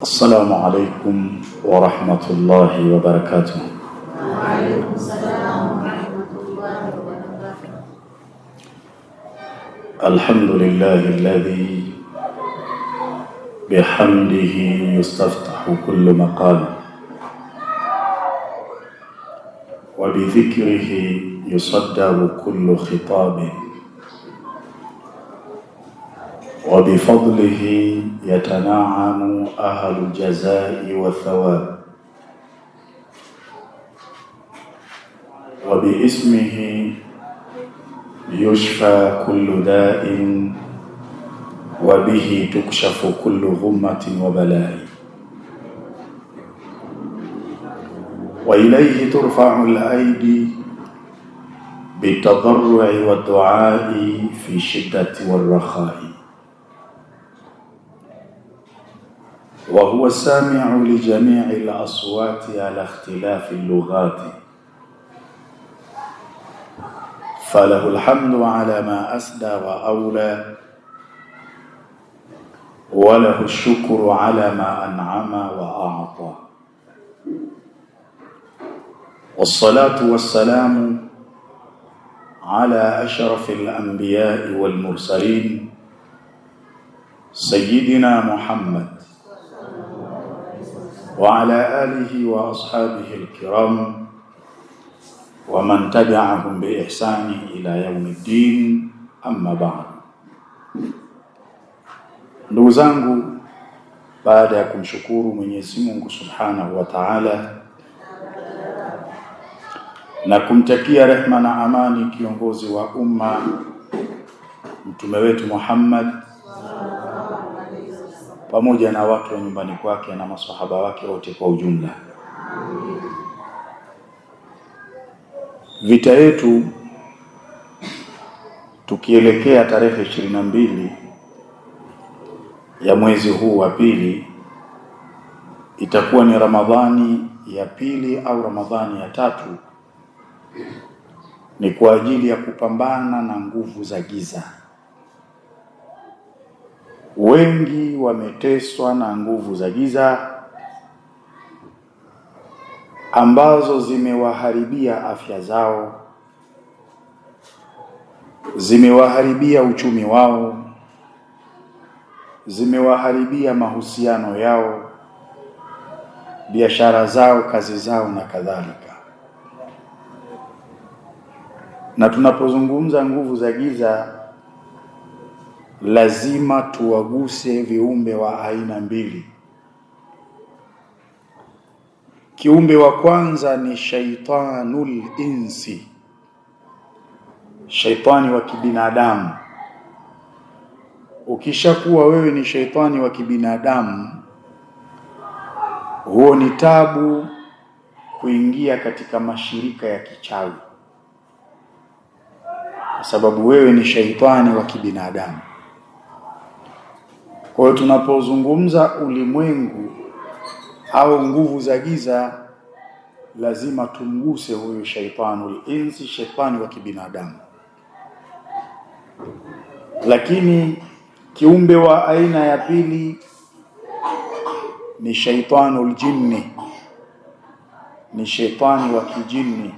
السلام عليكم ورحمة الله وبركاته. وعليكم السلام ورحمة الله وبركاته. الحمد لله الذي بحمده يستفتح كل مقال وبذكره يصدر كل خطاب وبفضله يتنعم أهل الجزاء والثواب وباسمه يشفى كل داء وبه تكشف كل غمة وبلاء وإليه ترفع الأيدي بالتضرع والدعاء في الشدة والرخاء وهو السامع لجميع الأصوات على اختلاف اللغات فله الحمد على ما أسدى وأولى وله الشكر على ما أنعم وأعطى والصلاة والسلام على أشرف الأنبياء والمرسلين سيدنا محمد وعلى آله وأصحابه الكرام ومن تبعهم بإحسان إلى يوم الدين أما بعد. Ndugu zangu, baada ya kumshukuru Mwenyezi Mungu Subhanahu wa Ta'ala na kumtakia rehma na amani kiongozi wa umma mtume wetu Muhammad pamoja na watu wa nyumbani kwake na maswahaba wake wote kwa ujumla. Vita yetu tukielekea tarehe 22 ya mwezi huu wa pili itakuwa ni Ramadhani ya pili au Ramadhani ya tatu, ni kwa ajili ya kupambana na nguvu za giza. Wengi wameteswa na nguvu za giza ambazo zimewaharibia afya zao, zimewaharibia uchumi wao, zimewaharibia mahusiano yao, biashara zao, kazi zao na kadhalika. Na tunapozungumza nguvu za giza, lazima tuwaguse viumbe wa aina mbili. Kiumbe wa kwanza ni shaitanul insi, shaitani wa kibinadamu. Ukishakuwa wewe ni shaitani wa kibinadamu, huo ni tabu kuingia katika mashirika ya kichawi, kwa sababu wewe ni shaitani wa kibinadamu. Kwa hiyo tunapozungumza ulimwengu au nguvu za giza, lazima tumguse huyo shaitanul insi, shaitani wa kibinadamu. Lakini kiumbe wa aina ya pili ni shaitanul jinni, ni shaitani wa kijini.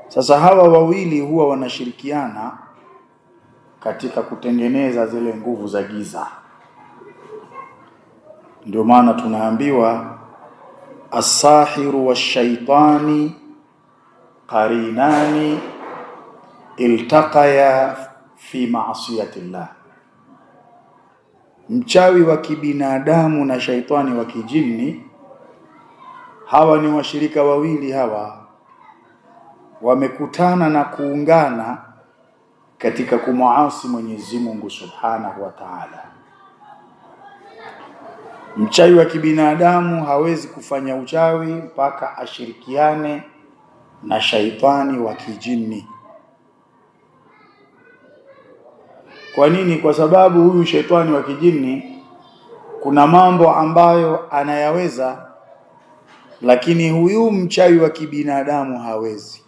Sasa hawa wawili huwa wanashirikiana katika kutengeneza zile nguvu za giza. Ndio maana tunaambiwa as-sahiru wash-shaytani qarinani iltaqaya fi ma'siyatillah. Mchawi wa kibinadamu na shaitani wa kijini, hawa ni washirika wawili. Hawa wamekutana na kuungana katika kumuasi Mwenyezi Mungu Subhanahu wa Ta'ala. Mchawi wa kibinadamu hawezi kufanya uchawi mpaka ashirikiane na shaitani wa kijini. Kwa nini? Kwa sababu huyu shaitani wa kijini kuna mambo ambayo anayaweza, lakini huyu mchawi wa kibinadamu hawezi.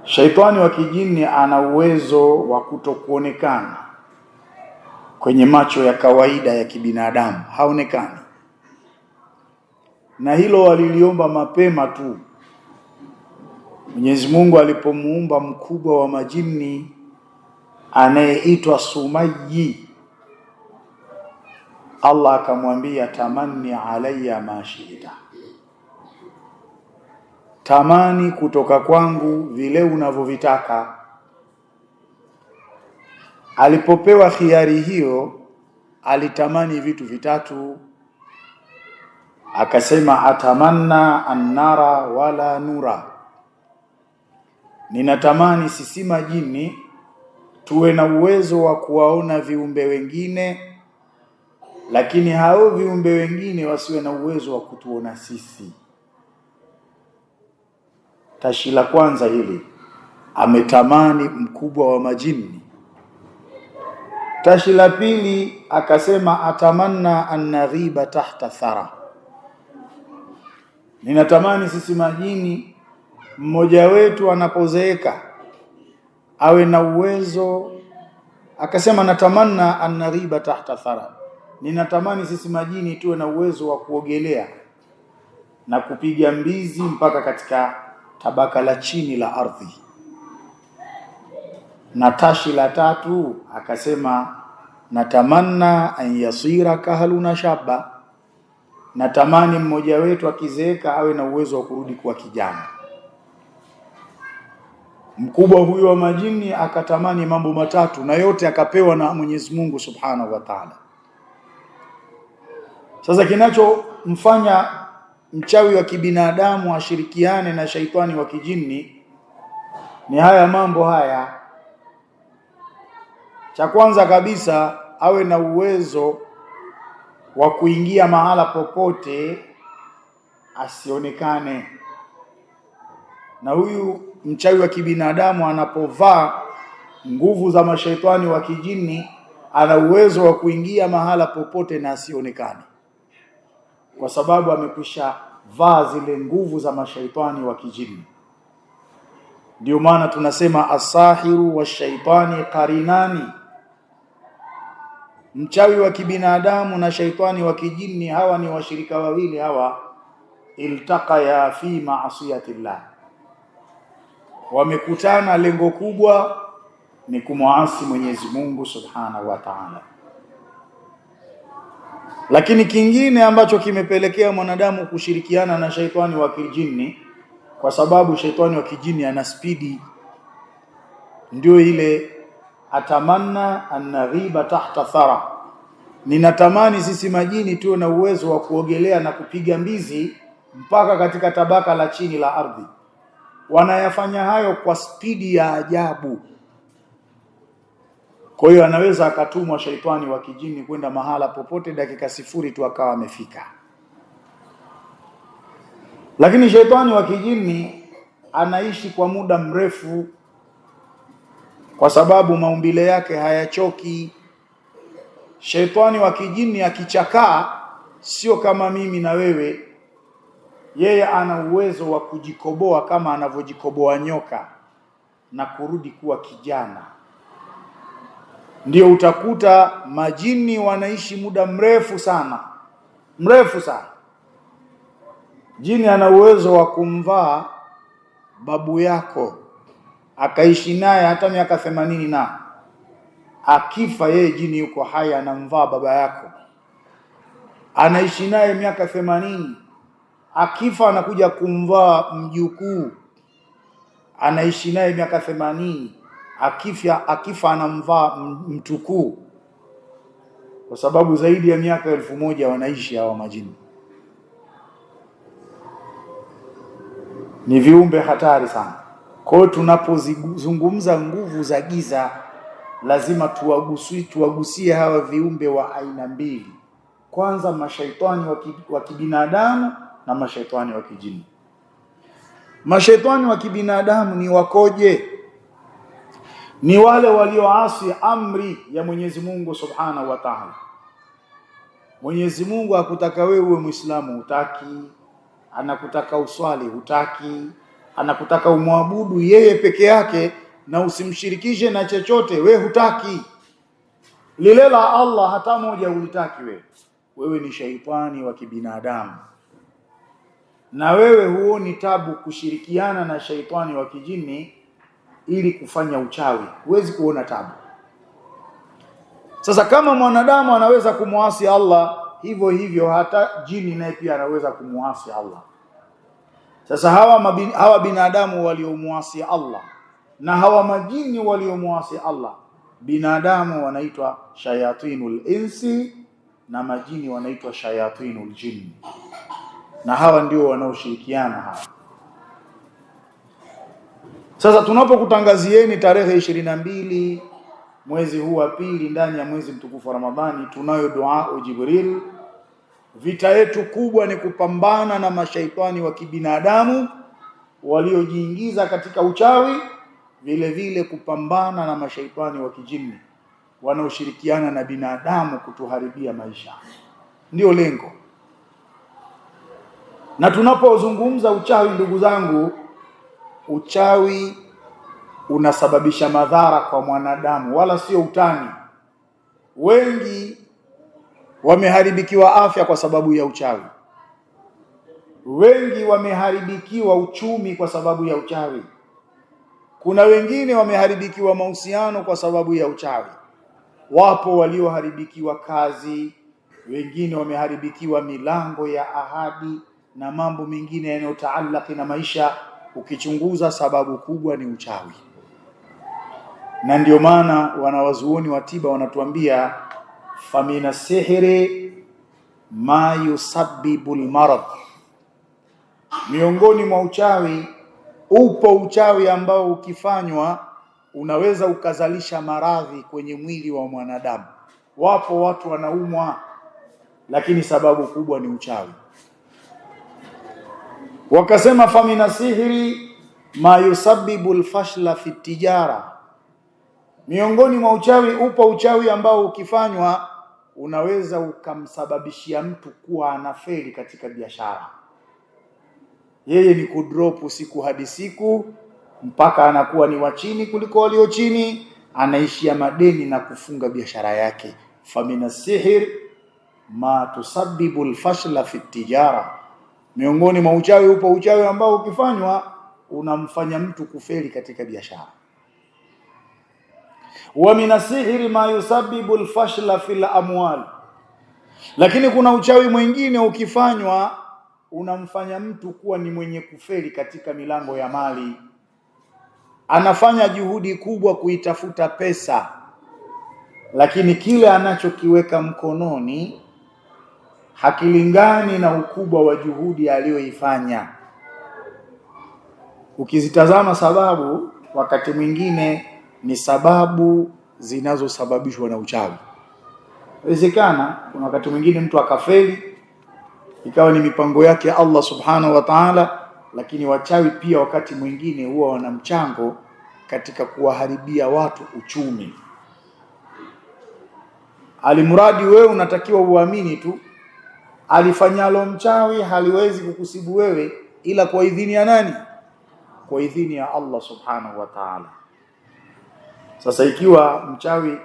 Shaitani wa kijini ana uwezo wa kutokuonekana, kwenye macho ya kawaida ya kibinadamu, haonekani. Na hilo waliliomba mapema tu. Mwenyezi Mungu alipomuumba mkubwa wa majini anayeitwa Sumayi, Allah akamwambia tamanni alayya ma shi'ta, tamani kutoka kwangu vile unavyovitaka. Alipopewa khiari hiyo, alitamani vitu vitatu. Akasema atamanna annara wala nura, ninatamani sisi majini tuwe na uwezo wa kuwaona viumbe wengine, lakini hao viumbe wengine wasiwe na uwezo wa kutuona sisi. Tashi la kwanza hili ametamani mkubwa wa majini. Tashi la pili akasema atamanna an naghiba tahta thara, ninatamani sisi majini mmoja wetu anapozeeka awe na uwezo. Akasema natamanna an naghiba tahta thara, ninatamani sisi majini tuwe na uwezo wa kuogelea na kupiga mbizi mpaka katika tabaka la chini la ardhi. Na tashi la tatu akasema natamanna an yasira kahaluna shaba, natamani mmoja wetu akizeeka awe na uwezo wa kurudi kuwa kijana. Mkubwa huyo wa majini akatamani mambo matatu, na yote akapewa na Mwenyezi Mungu Subhanahu wa Ta'ala. Sasa kinachomfanya mchawi wa kibinadamu ashirikiane na shaitani wa kijini ni haya mambo haya. Cha kwanza kabisa, awe na uwezo wa kuingia mahala popote asionekane. Na huyu mchawi wa kibinadamu anapovaa nguvu za mashaitani wa kijini, ana uwezo wa kuingia mahala popote na asionekane, kwa sababu amekwisha vaa zile nguvu za mashaitani wa kijini. Ndio maana tunasema asahiru wa shaitani qarinani, mchawi wa kibinadamu na shaitani wa kijini hawa ni washirika wawili. Hawa iltaqaya fi ma'asiyatillah, wamekutana, lengo kubwa ni kumuasi Mwenyezi Mungu Subhanahu wa Ta'ala. Lakini kingine ambacho kimepelekea mwanadamu kushirikiana na shaitani wa kijini, kwa sababu shaitani wa kijini ana spidi, ndio ile atamanna an naghiba tahta thara, ninatamani sisi majini tuwe na uwezo wa kuogelea na kupiga mbizi mpaka katika tabaka la chini la ardhi. Wanayafanya hayo kwa spidi ya ajabu. Kwa hiyo anaweza akatumwa shaitani wa kijini kwenda mahala popote, dakika sifuri tu akawa amefika. Lakini shaitani wa kijini anaishi kwa muda mrefu, kwa sababu maumbile yake hayachoki. Shaitani wa kijini akichakaa, sio kama mimi na wewe. Yeye ana uwezo wa kujikoboa kama anavyojikoboa nyoka na kurudi kuwa kijana. Ndio utakuta majini wanaishi muda mrefu sana, mrefu sana. Jini ana uwezo wa kumvaa babu yako akaishi naye hata miaka 80, na akifa yeye jini yuko hai, anamvaa baba yako, anaishi naye miaka 80. Akifa anakuja kumvaa mjukuu, anaishi naye miaka 80. Akifa anamvaa mtukuu, kwa sababu zaidi ya miaka 1000 wanaishi hawa majini. Ni viumbe hatari sana. Kwa hiyo tunapozungumza nguvu za giza, lazima tuwagusie hawa viumbe wa aina mbili. Kwanza mashaitani wa kibinadamu na mashaitani wa kijini. Mashaitani wa kibinadamu ni wakoje? Ni wale walioasi amri ya Mwenyezi Mungu Subhanahu wa Ta'ala. Mwenyezi Mungu akutaka wewe uwe Muislamu, hutaki. Anakutaka uswali, hutaki. Anakutaka umwabudu yeye peke yake na usimshirikishe na chochote, wewe hutaki. lile la Allah hata moja ulitaki wewe ni shaitani wa kibinadamu, na wewe huoni tabu kushirikiana na shaitani wa kijini ili kufanya uchawi, huwezi kuona tabu. Sasa kama mwanadamu anaweza kumuasi Allah, hivyo hivyo hata jini naye pia anaweza kumuasi Allah. Sasa hawa binadamu waliomuasi Allah na hawa majini waliomuasi Allah, binadamu wanaitwa shayatinul insi na majini wanaitwa shayatinul jinni, na hawa ndio wanaoshirikiana hawa. Sasa tunapokutangazieni tarehe 22 mwezi huu wa pili ndani ya mwezi mtukufu wa Ramadhani, tunayo dua Jibril. Vita yetu kubwa ni kupambana na mashaitani wa kibinadamu waliojiingiza katika uchawi, vile vile kupambana na mashaitani wa kijini wanaoshirikiana na binadamu kutuharibia maisha. Ndio lengo. Na tunapozungumza uchawi, ndugu zangu, uchawi unasababisha madhara kwa mwanadamu, wala sio utani. Wengi wameharibikiwa afya kwa sababu ya uchawi. Wengi wameharibikiwa uchumi kwa sababu ya uchawi. Kuna wengine wameharibikiwa mahusiano kwa sababu ya uchawi. Wapo walioharibikiwa kazi, wengine wameharibikiwa milango ya ahadi na mambo mengine yanayotaalaki na maisha. Ukichunguza, sababu kubwa ni uchawi. Na ndio maana wanawazuoni wa tiba wanatuambia famina sihri ma yusabbibu almarad, miongoni mwa uchawi upo uchawi ambao ukifanywa unaweza ukazalisha maradhi kwenye mwili wa mwanadamu. Wapo watu wanaumwa, lakini sababu kubwa ni uchawi. Wakasema famina sihri ma yusabbibu alfashla fi tijara, miongoni mwa uchawi upo uchawi ambao ukifanywa unaweza ukamsababishia mtu kuwa anafeli katika biashara. Yeye ni kudrop siku hadi siku mpaka anakuwa ni wa chini kuliko walio chini, anaishia madeni na kufunga biashara yake. Famina sihir ma tusabbibu alfashla fi tijara, miongoni mwa uchawi upo uchawi ambao ukifanywa unamfanya mtu kufeli katika biashara. Wa min asihri ma yusabbibu alfashla fil amwal, lakini kuna uchawi mwingine ukifanywa unamfanya mtu kuwa ni mwenye kufeli katika milango ya mali. Anafanya juhudi kubwa kuitafuta pesa, lakini kile anachokiweka mkononi hakilingani na ukubwa wa juhudi aliyoifanya. Ukizitazama sababu, wakati mwingine ni sababu zinazosababishwa na uchawi. Inawezekana kuna wakati mwingine mtu akafeli, ikawa ni mipango yake Allah subhanahu wa ta'ala, lakini wachawi pia wakati mwingine huwa wana mchango katika kuwaharibia watu uchumi. Alimradi wewe unatakiwa uamini tu, alifanyalo mchawi haliwezi kukusibu wewe ila kwa idhini ya nani? Kwa idhini ya Allah subhanahu wa ta'ala. Sasa ikiwa mchawi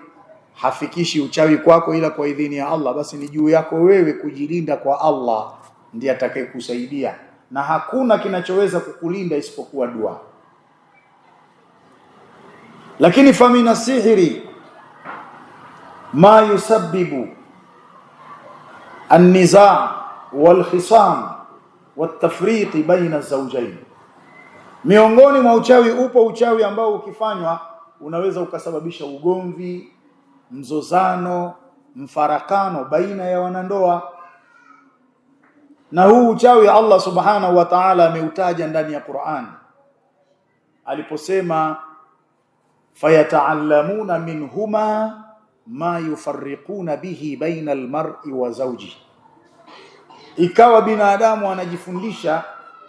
hafikishi uchawi kwako ila kwa idhini ya Allah, basi ni juu yako wewe kujilinda kwa Allah, ndiye atakayekusaidia, na hakuna kinachoweza kukulinda isipokuwa dua. Lakini famina sihri ma yusabbibu an-nizaa wal-khisam wat-tafriq baina az-zawjayn, miongoni mwa uchawi upo uchawi ambao ukifanywa unaweza ukasababisha ugomvi, mzozano, mfarakano baina ya wanandoa. Na huu uchawi Allah subhanahu wa ta'ala ameutaja ndani ya Qur'an aliposema fayata'allamuna minhuma ma yufarriquna bihi baina almar'i wa zawji. Ikawa binadamu anajifundisha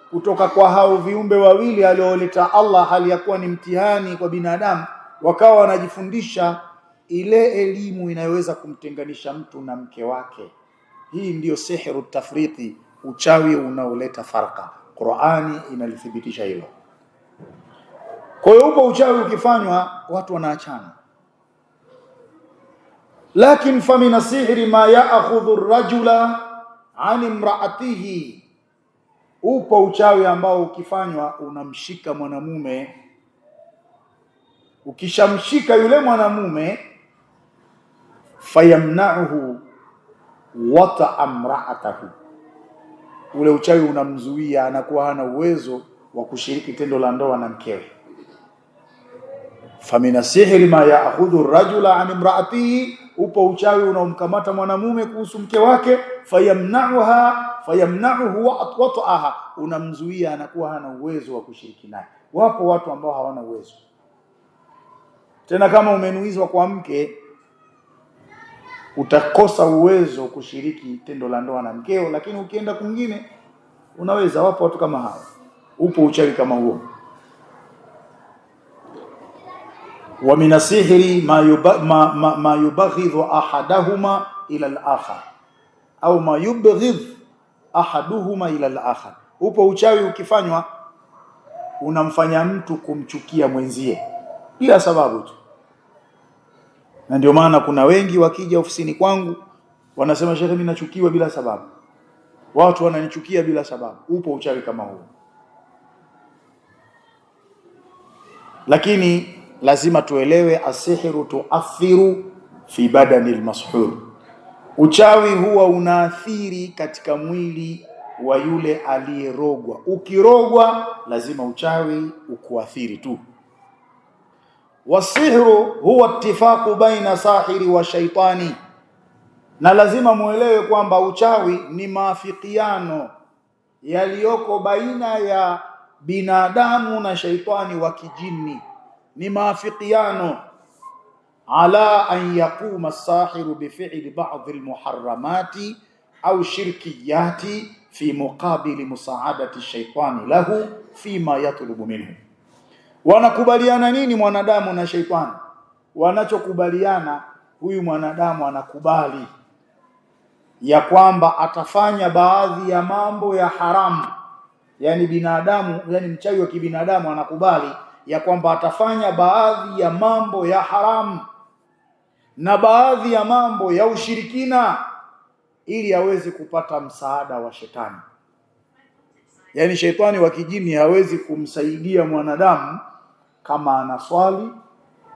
kutoka kwa hao viumbe wawili alioleta Allah, hali ya kuwa ni mtihani kwa binadamu, wakawa wanajifundisha ile elimu inayoweza kumtenganisha mtu na mke wake. Hii ndiyo sihru tafriti, uchawi unaoleta faraka. Qur'ani inalithibitisha hilo. Kwa hiyo upo uchawi ukifanywa watu wanaachana. Lakin famina sihri ma ya'khudhu ar-rajula an imra'atihi, upo uchawi ambao ukifanywa unamshika mwanamume. Ukishamshika yule mwanamume, fayamna'uhu wata amra'atahu, ule uchawi unamzuia, anakuwa hana uwezo wa kushiriki tendo la ndoa na mkewe. Famina sihri ma ya'khudhu ar-rajula an imra'atihi, upo uchawi unaomkamata mwanamume kuhusu mke wake. Fayamna'uhu wata'aha, unamzuia, anakuwa hana uwezo wa kushiriki naye. Wapo watu ambao hawana uwezo. Tena kama umenuizwa kwa mke, utakosa uwezo kushiriki tendo la ndoa na mkeo, lakini ukienda kwingine unaweza. Wapo watu kama hao, upo uchawi kama huo. Wa min sihri ma yubaghidhu ahadahuma ila al-akhar, au ma yubghidh ahaduhuma ila al-akhar. Upo uchawi ukifanywa unamfanya mtu kumchukia mwenzie bila sababu tu. Na ndio maana kuna wengi wakija ofisini kwangu wanasema, Sheikh, mimi nachukiwa bila sababu, watu wananichukia bila sababu. Upo uchawi kama huo. Lakini lazima tuelewe, asihru tuathiru fi badani almashhur, uchawi huwa unaathiri katika mwili wa yule aliyerogwa. Ukirogwa lazima uchawi ukuathiri tu. Wasihru huwa ittifaqu baina sahiri wa shaitani, na lazima muelewe kwamba uchawi ni maafikiano yaliyoko baina ya binadamu na shaitani wa kijini. Ni maafikiano ala an yaquma as-sahiru bi fi'li ba'd al-muharramati au shirkiyati fi muqabili musaadati ash-shaytani lahu fima yatlubu minhu. Wanakubaliana nini mwanadamu na shaitani? Wanachokubaliana, huyu mwanadamu anakubali ya kwamba atafanya baadhi ya mambo ya haramu. Yani binadamu, yani mchawi wa kibinadamu anakubali ya kwamba atafanya baadhi ya mambo ya haramu na baadhi ya mambo ya ushirikina ili aweze kupata msaada wa shetani. Yani shetani wa kijini hawezi kumsaidia mwanadamu kama anaswali,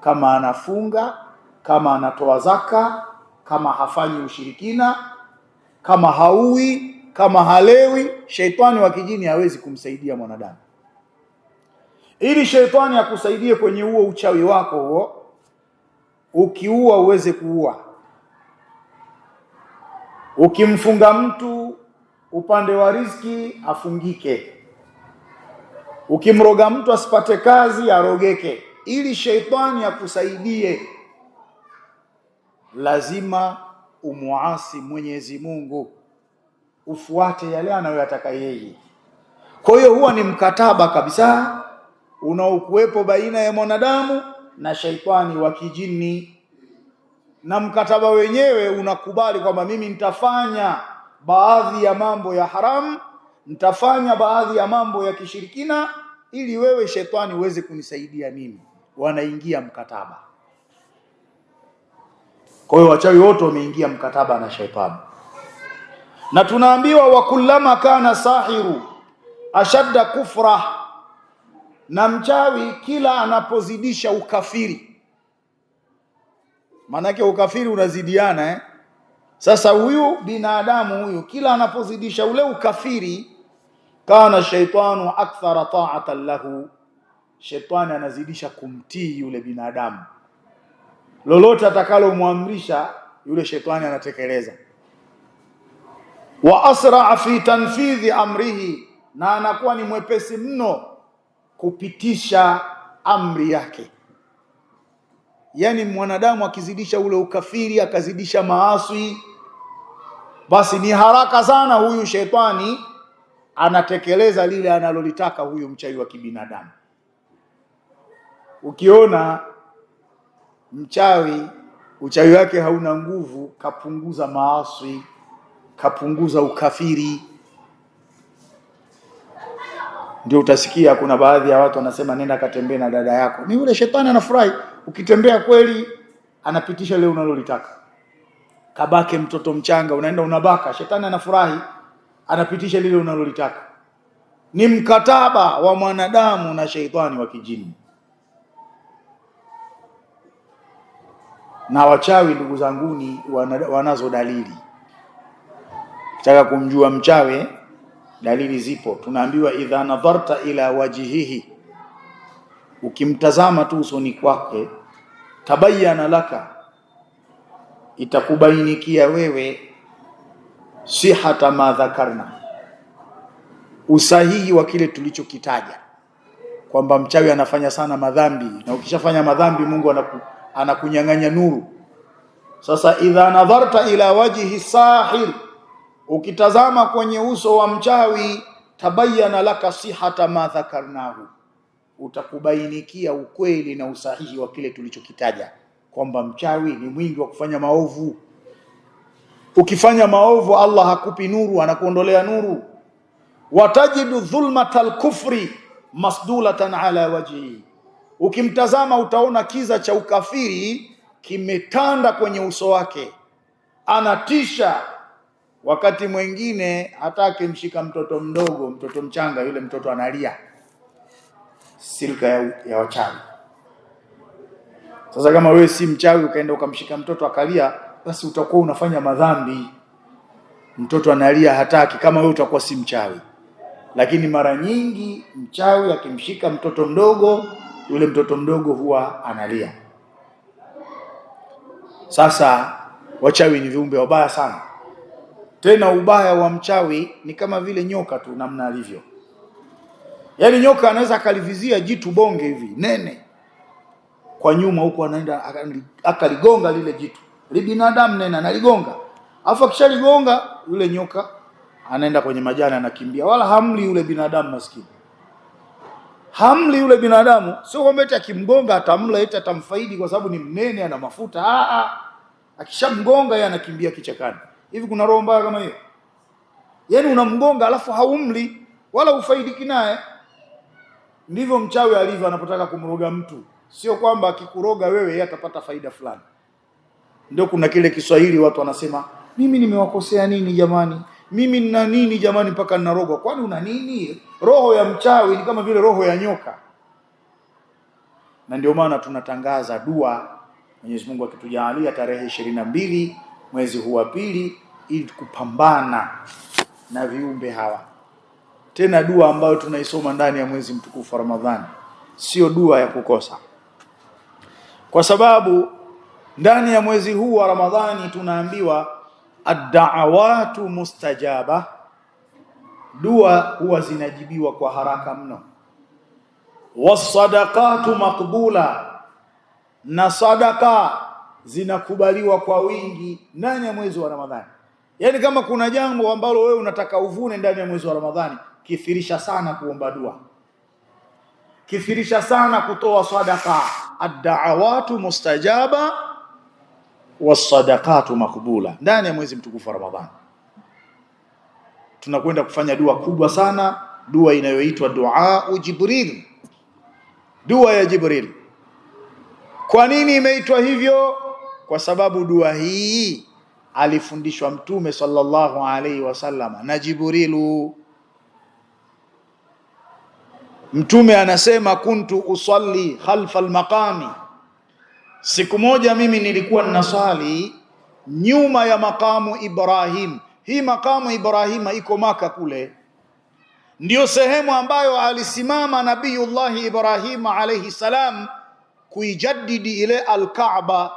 kama anafunga, kama anatoa zaka, kama hafanyi ushirikina, kama haui, kama halewi. Shetani wa kijini hawezi kumsaidia mwanadamu. Ili shetani akusaidie kwenye huo uchawi wako huo, ukiua uweze kuua. Ukimfunga mtu upande wa riziki afungike. Ukimroga mtu asipate kazi arogeke. Ili shetani akusaidie, lazima umuasi Mwenyezi Mungu, ufuate yale anayoyataka yeye. Kwa hiyo huwa ni mkataba kabisa unaokuwepo baina ya mwanadamu na shaitani wa kijini, na mkataba wenyewe unakubali kwamba mimi nitafanya baadhi ya mambo ya haramu, nitafanya baadhi ya mambo ya kishirikina ili wewe shetani uweze kunisaidia mimi. Wanaingia mkataba. Kwa hiyo wachawi wote wameingia mkataba na shetani. Na tunaambiwa wa kullama kana sahiru ashadda kufra, na mchawi kila anapozidisha ukafiri. Maanake ukafiri unazidiana Sasa huyu binadamu huyu kila anapozidisha ule ukafiri, kana shaitanu akthara ta'atan lahu, shetani anazidisha kumtii yule binadamu. Lolote atakalomwamrisha yule shetani anatekeleza. Wa asra fi tanfidhi amrihi, na anakuwa ni mwepesi mno kupitisha amri yake. Yani mwanadamu akizidisha ule ukafiri, akazidisha maasi, basi ni haraka sana huyu shetani anatekeleza lile analolitaka huyu mchawi wa kibinadamu. Ukiona mchawi uchawi wake hauna nguvu, kapunguza maasi, kapunguza ukafiri, ndio utasikia kuna baadhi ya watu wanasema nenda katembee na dada yako. Ni yule shetani anafurahi ukitembea kweli, anapitisha leo unalolitaka. kabake mtoto mchanga, unaenda unabaka, shetani anafurahi, anapitisha lile unalolitaka. Ni mkataba wa mwanadamu na sheitani wa kijini. Na wachawi, ndugu zanguni, wanazo dalili. Ukitaka kumjua mchawi, dalili zipo. Tunaambiwa idha nadharta ila wajhihi, ukimtazama tu usoni kwake, tabayyana laka, itakubainikia wewe sihata ma dhakarna, usahihi wa kile tulichokitaja, kwamba mchawi anafanya sana madhambi, na ukishafanya madhambi Mungu anakunyang'anya nuru. Sasa idha nadharta ila wajhi sahir, ukitazama kwenye uso wa mchawi, tabayyana laka sihata ma dhakarnahu, utakubainikia ukweli na usahihi wa kile tulichokitaja, kwamba mchawi ni mwingi wa kufanya maovu. Ukifanya maovu Allah hakupi nuru, anakuondolea nuru. Watajidu dhulmatal kufri masdulatan ala wajhi, ukimtazama utaona kiza cha ukafiri kimetanda kwenye uso wake, anatisha. Wakati mwingine hata akimshika mtoto mdogo, mtoto mchanga, yule mtoto analia. Silka ya wachawi. Sasa kama wewe si mchawi ukaenda ukamshika mtoto akalia, basi utakuwa unafanya madhambi. Mtoto analia hataki, kama wewe utakuwa si mchawi. Lakini mara nyingi mchawi akimshika mtoto mdogo, yule mtoto mdogo huwa analia. Sasa wachawi ni viumbe wabaya sana. Tena ubaya wa mchawi ni kama vile nyoka tu namna alivyo. Yaani nyoka anaweza akalivizia jitu bonge hivi nene, kwa nyuma huko anaenda akaligonga lile jitu. Binadamu nene analigonga. Alafu akishaligonga yule nyoka anaenda kwenye majani anakimbia, wala hamli yule binadamu maskini. Hamli yule binadamu, sio kwamba eti akimgonga atamla eti atamfaidi kwa sababu ni mnene ana mafuta. Akishamgonga yeye anakimbia kichakani. Hivi kuna roho mbaya kama hiyo? Yaani unamgonga alafu haumli wala ufaidiki naye. Ndivyo mchawi alivyo anapotaka kumroga mtu. Sio kwamba akikuroga wewe yeye atapata faida fulani. Ndio kuna kile Kiswahili watu wanasema, mimi nimewakosea nini jamani? Mimi nina nini jamani mpaka ninarogwa? Kwani una nini? Roho ya mchawi ni kama vile roho ya nyoka. Na ndio maana tunatangaza dua, Mwenyezi Mungu akitujalia, tarehe 22 mwezi huu wa pili, ili kupambana na viumbe hawa. Tena dua ambayo tunaisoma ndani ya mwezi mtukufu wa Ramadhani, sio dua ya kukosa. Kwa sababu ndani ya mwezi huu wa Ramadhani tunaambiwa ad-da'awatu mustajaba, dua huwa zinajibiwa kwa haraka mno. Was-sadaqatu maqbula, na sadaka zinakubaliwa kwa wingi ndani ya mwezi wa Ramadhani. Yaani kama kuna jambo ambalo wewe unataka uvune ndani ya mwezi wa Ramadhani, kithirisha sana kuomba dua, kithirisha sana kutoa sadaka. Ad-da'awatu mustajaba was-sadaqatu maqbula, ndani ya mwezi mtukufu wa Ramadhani. Tunakwenda kufanya dua kubwa sana, dua inayoitwa dua Jibril, dua ya Jibril. Kwa nini imeitwa hivyo? Kwa sababu dua hii alifundishwa Mtume sallallahu alaihi wasallam na Jibrilu. Mtume anasema, kuntu usalli khalfa al-maqami, siku moja mimi nilikuwa ninasali nyuma ya makamu Ibrahim. Hii makamu Ibrahim iko Maka kule, ndio sehemu ambayo alisimama Nabiyullah Ibrahim alayhi salam kuijaddidi ile al-Kaaba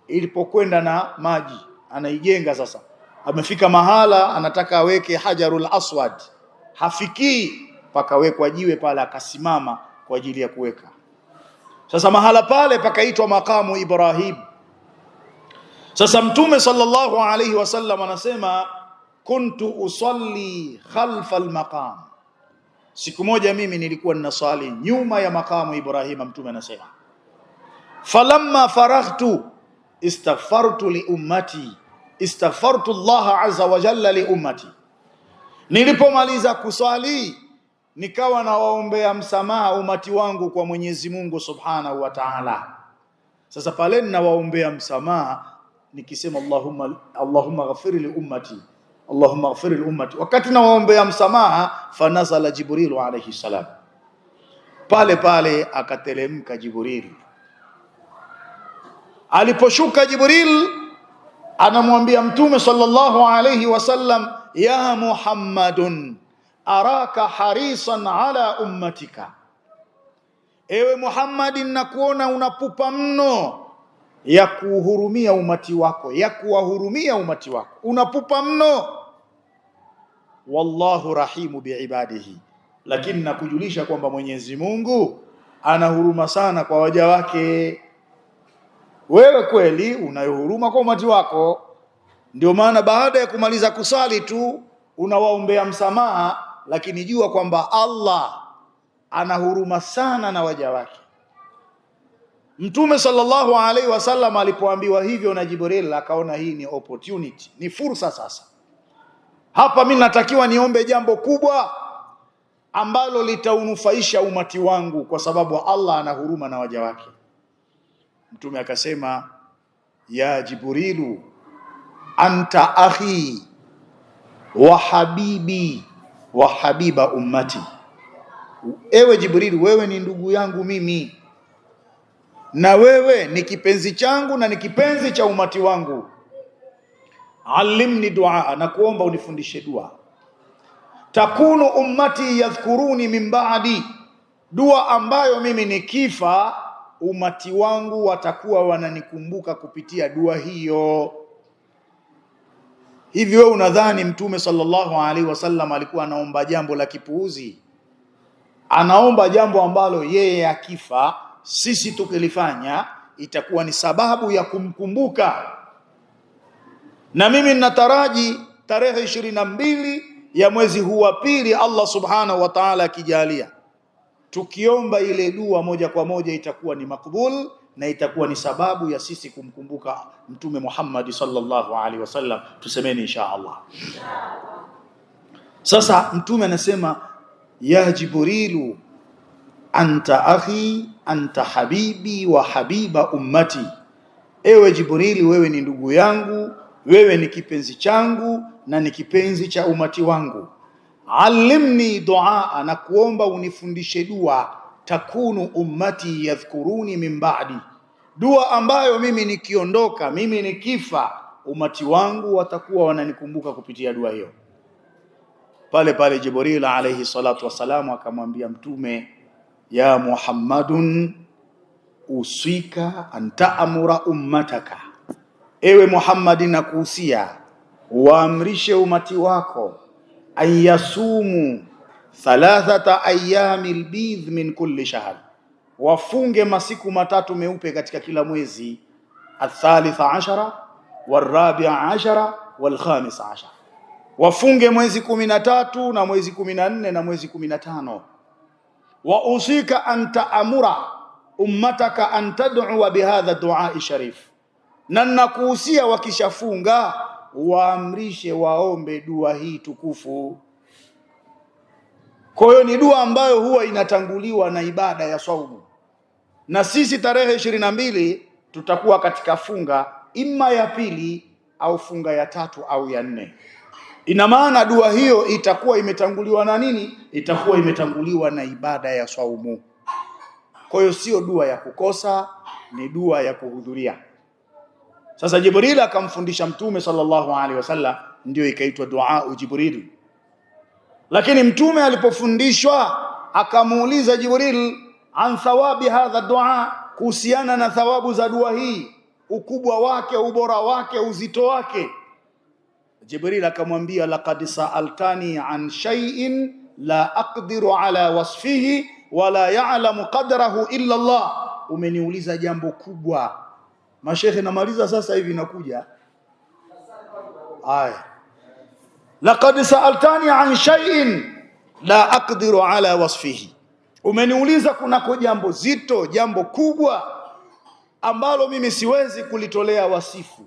ilipokwenda na maji, anaijenga. Sasa amefika mahala anataka aweke Hajarul Aswad, hafikii paka wekwa jiwe pale, akasimama kwa ajili ya kuweka. Sasa mahala pale pakaitwa makamu Ibrahim. Sasa Mtume sallallahu alayhi wasallam anasema, kuntu usalli khalfa al-maqam, siku moja mimi nilikuwa ninasali nyuma ya makamu Ibrahim. Mtume anasema, falamma faraghtu istaghfartu li ummati, istaghfartu Allah azza wa jalla li ummati, nilipomaliza kusali nikawa nawaombea msamaha umati wangu kwa Mwenyezi Mungu subhanahu wa ta'ala. Sasa pale ninawaombea msamaha, nikisema Allahumma ghafir li ummati, Allahumma ghafir li ummati, wakati nawaombea msamaha, fanazala Jibril alayhi salam, pale pale akateremka Jibril. Aliposhuka Jibril anamwambia Mtume sallallahu alayhi wasallam, ya Muhammadun araka harisan ala ummatika, ewe Muhammad, nakuona unapupa mno ya kuhurumia umati wako, ya kuwahurumia umati wako, unapupa mno. Wallahu rahimu biibadihi, lakini nakujulisha kwamba Mwenyezi Mungu ana huruma sana kwa waja wake. Wewe kweli unayo huruma kwa umati wako, ndio maana baada ya kumaliza kusali tu unawaombea msamaha, lakini jua kwamba Allah ana huruma sana na waja wake. Mtume sallallahu alaihi wasallam alipoambiwa hivyo na Jibril, akaona hii ni opportunity, ni fursa. Sasa hapa mimi natakiwa niombe jambo kubwa ambalo litaunufaisha umati wangu, kwa sababu Allah ana huruma na waja wake. Mtume akasema, ya Jibrilu anta akhi wa habibi wa habiba ummati, ewe Jibril, wewe ni ndugu yangu mimi, na wewe ni kipenzi changu na ni kipenzi cha umati wangu. Alimni dua, na kuomba unifundishe dua. Takunu ummati yadhkuruni min ba'di, dua ambayo mimi nikifa umati wangu watakuwa wananikumbuka kupitia dua hiyo. Hivi wewe unadhani Mtume sallallahu alaihi wasallam alikuwa anaomba jambo la kipuuzi? Anaomba jambo ambalo yeye akifa sisi tukilifanya itakuwa ni sababu ya kumkumbuka. Na mimi ninataraji tarehe 22 ya mwezi huu wa pili, Allah subhanahu wa ta'ala akijalia, tukiomba ile dua moja kwa moja itakuwa ni makbul, na itakuwa ni sababu ya sisi kumkumbuka Mtume Muhammad sallallahu alaihi wasallam. Tusemeni insha Allah. Sasa Mtume anasema, ya Jibrilu anta akhi anta habibi wa habiba ummati, ewe Jibrili, wewe ni ndugu yangu, wewe ni kipenzi changu na ni kipenzi cha umati wangu. Alimni dua, na kuomba unifundishe dua. Takunu ummati yadhkuruni min ba'di, dua ambayo mimi nikiondoka, mimi nikifa, umati wangu watakuwa wananikumbuka kupitia dua hiyo. Pale pale Jibril alayhi salatu wassalamu akamwambia Mtume, ya Muhammadun usika anta amura ummataka, ewe Muhammad, nakuhusia waamrishe umati wako ayasumu 3 ayyamil bidh min kulli shahr, wafunge masiku 3 meupe katika kila mwezi, athalitha ashara warabi'a ashara walkhamisa ashara, wafunge mwezi 13 na mwezi 14 na mwezi 15. Wa usika anta amura ummataka an tad'u bihadha du'a sharif, na nakuhusia wakishafunga waamrishe waombe dua hii tukufu. Kwa hiyo ni dua ambayo huwa inatanguliwa na ibada ya saumu, na sisi tarehe 22 tutakuwa katika funga imma ya pili au funga ya 3 au ya 4. Ina maana dua hiyo itakuwa imetanguliwa na nini? Itakuwa imetanguliwa na ibada ya saumu. Kwa hiyo sio dua ya kukosa, ni dua ya kuhudhuria. Sasa Jibril akamfundisha Mtume sallallahu alaihi wasallam, ndio ikaitwa dua Jibril. Lakini Mtume alipofundishwa akamuuliza Jibril an thawabi hadha dua, kuhusiana na thawabu za dua hii, ukubwa wake, ubora wake, uzito wake. Jibril akamwambia, laqad sa'altani an shay'in la aqdiru ala wasfihi wa la ya'lamu qadrahu illa Allah, umeniuliza jambo kubwa. Mashekhe, namaliza sasa hivi nakuja. Aya, laqad sa'altani an shay'in la aqdiru ala wasfihi, umeniuliza kunako jambo zito, jambo kubwa ambalo mimi siwezi kulitolea wasifu.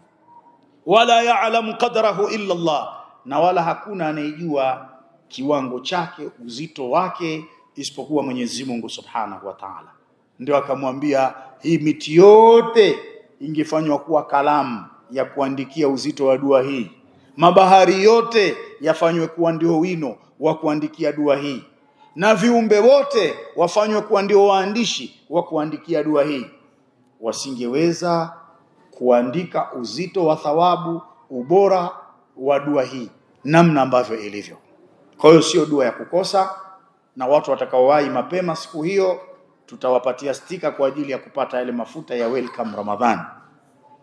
Wala ya'lamu qadrahu illa Allah, na wala hakuna anayejua kiwango chake, uzito wake, isipokuwa Mwenyezi Mungu Subhanahu wa Ta'ala. Ndio akamwambia hii miti yote ingefanywa kuwa kalamu ya kuandikia uzito wa dua hii. Mabahari yote yafanywe kuwa ndio wino wa kuandikia dua hii, na viumbe wote wafanywe kuwa ndio waandishi wa kuandikia dua hii. Wasingeweza kuandika uzito wa thawabu, ubora wa dua hii namna ambavyo ilivyo. Kwa hiyo sio dua ya kukosa, na watu watakaowahi mapema siku hiyo tutawapatia stika kwa ajili ya kupata yale mafuta ya welcome Ramadhan,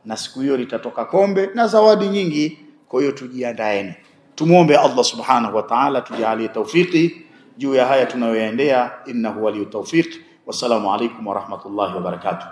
na siku hiyo litatoka kombe na zawadi nyingi. Kwa hiyo tujiandaeni, tumuombe Allah subhanahu wa ta'ala tujalie tawfiki juu ya haya tunayoendea. Innahu waliyut tawfiq. Wassalamu alaykum wa rahmatullahi wa barakatuh.